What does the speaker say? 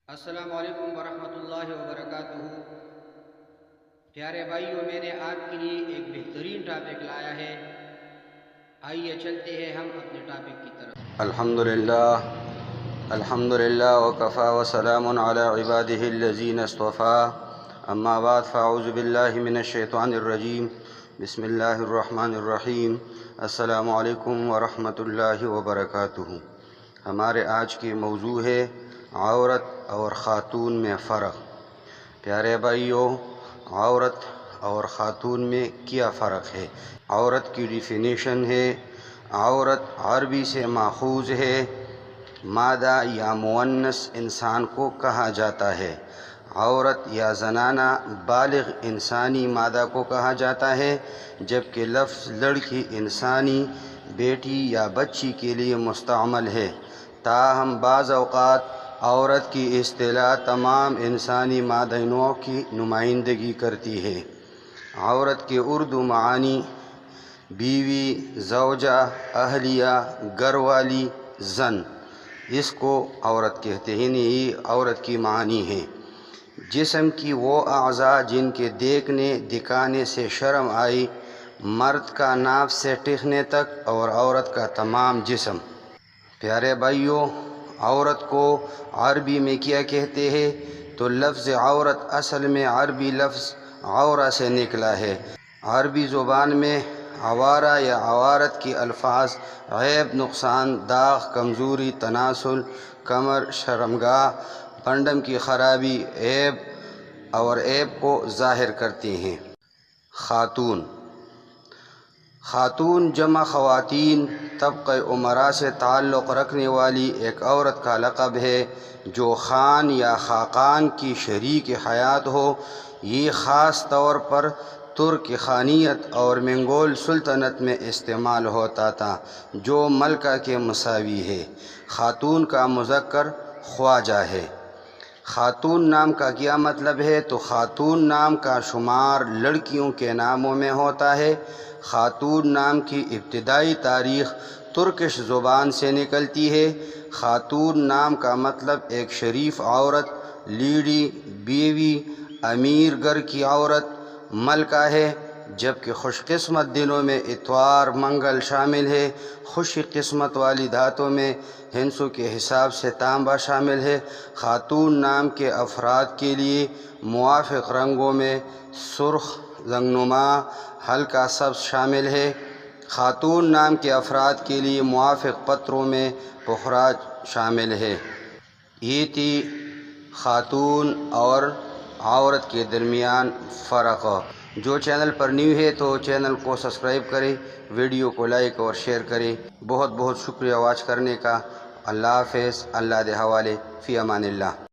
السلام علیکم ورحمۃ اللہ وبرکاتہ۔ پیارے بھائیوں، میں نے آپ کے لیے ایک بہترین ٹاپک لایا ہے۔ آئیے چلتے ہیں ہم اپنے ٹاپک کی طرف۔ الحمدللہ وکفا وسلام علی عبادہ الذین اصطفیٰ، اما بعد فاعوذ باللہ من الشیطان الرجیم، بسم اللہ الرحمن الرحیم۔ السلام علیکم ورحمۃ اللہ وبرکاتہ۔ ہمارے آج کی موضوع ہے عورت اور خاتون میں فرق۔ پیارے بھائیوں، عورت اور خاتون میں کیا فرق ہے؟ عورت کی ڈیفینیشن ہے، عورت عربی سے ماخوذ ہے، مادہ یا مؤنث انسان کو کہا جاتا ہے۔ عورت یا زنانہ بالغ انسانی مادہ کو کہا جاتا ہے، جبکہ لفظ لڑکی انسانی بیٹی یا بچی کے لیے مستعمل ہے۔ تاہم بعض اوقات عورت کی اصطلاح تمام انسانی مادہ نوع کی نمائندگی کرتی ہے۔ عورت کے اردو معنی بیوی، زوجہ، اہلیہ، گھر والی، زن، اس کو عورت کہتے ہیں۔ یہ عورت کی معنی ہے۔ جسم کی وہ اعضاء جن کے دیکھنے دکھانے سے شرم آئی، مرد کا ناف سے ٹخنے تک اور عورت کا تمام جسم۔ پیارے بھائیوں، عورت کو عربی میں کیا کہتے ہیں؟ تو لفظ عورت اصل میں عربی لفظ عورہ سے نکلا ہے۔ عربی زبان میں عوارہ یا عوارت کی الفاظ عیب، نقصان، داغ، کمزوری، تناسل، کمر، شرمگاہ، پنڈم کی خرابی، عیب اور عیب کو ظاہر کرتے ہیں۔ خاتون جمع خواتین، طبقہ امراء سے تعلق رکھنے والی ایک عورت کا لقب ہے جو خان یا خاقان کی شریک حیات ہو۔ یہ خاص طور پر ترک خانیت اور منگول سلطنت میں استعمال ہوتا تھا، جو ملکہ کے مساوی ہے۔ خاتون کا مذکر خواجہ ہے۔ خاتون نام کا کیا مطلب ہے؟ تو خاتون نام کا شمار لڑکیوں کے ناموں میں ہوتا ہے۔ خاتون نام کی ابتدائی تاریخ ترکش زبان سے نکلتی ہے۔ خاتون نام کا مطلب ایک شریف عورت، لیڈی، بیوی، امیر گھر کی عورت، ملکہ ہے، جبکہ خوش قسمت دنوں میں اتوار، منگل شامل ہے۔ خوش قسمت والی دھاتوں میں ہندسوں کے حساب سے تانبا شامل ہے۔ خاتون نام کے افراد کے لیے موافق رنگوں میں سرخ، رنگنما، ہلکا سبز شامل ہے۔ خاتون نام کے افراد کے لیے موافق پتروں میں پخراج شامل ہے۔ یہ تھی خاتون اور عورت کے درمیان فرق۔ جو چینل پر نیو ہے تو چینل کو سبسکرائب کریں، ویڈیو کو لائک اور شیئر کریں۔ بہت بہت شکریہ واچ کرنے کا۔ اللہ حافظ۔ اللہ دے حوالے، فی امان اللہ۔